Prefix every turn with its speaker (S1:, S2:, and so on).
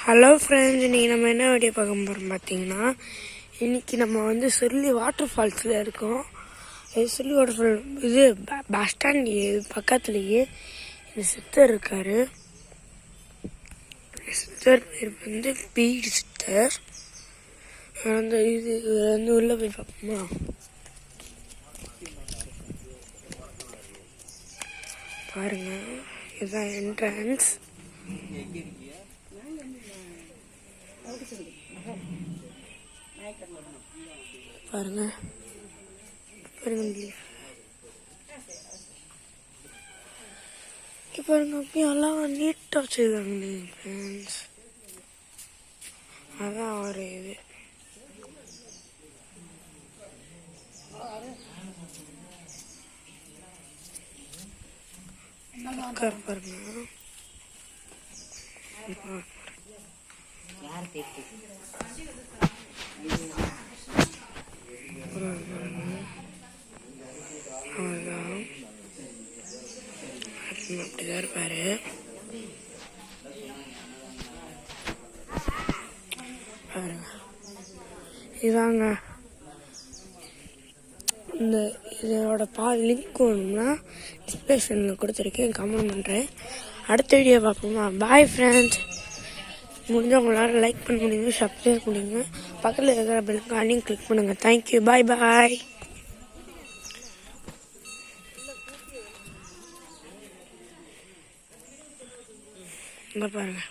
S1: Hello friends, இன்றைக்கி நம்ம என்ன வீடியோ பார்க்க போகிறோம் பார்த்தீங்கன்னா, இன்றைக்கி நம்ம வந்து சொல்லி வாட்டர் ஃபால்ஸில் இருக்கோம். சொல்லி வாட்டர் ஃபால் இது பஸ் ஸ்டாண்ட் பக்கத்துலேயே இந்த சித்தர் இருக்கார். சித்தர் பேர் வந்து பீடி சித்தர். அந்த இது வந்து உள்ளே போய் பார்ப்போமா? பாருங்கள், இதுதான் என்ட்ரன்ஸ். பாருங்க பாருங்க அப்படியே எல்லாம் நீட்டாக வச்சுருக்காங்க ஃப்ரெண்ட்ஸ். அதான் ஒரு இது பாருங்க. அப்படிதான் இருப்பாரு. இதாங்க இந்த இதோட லிங்க் வேணும்னா டிஸ்கிரிப்ஷனில் கொடுத்துருக்கேன், கமெண்ட் பண்ணுறேன். அடுத்த வீடியோ பார்ப்போமா? Bye friends. முடிஞ்சவங்களால லைக் பண்ண முடியுங்க, சப்ஸ்கிரைப் பண்ணுங்க, பக்கத்தில் இருக்கிற பெல்லைக்கானையும் கிளிக் பண்ணுங்கள். தேங்க்யூ, பாய் பாய். இங்கே பாருங்கள்.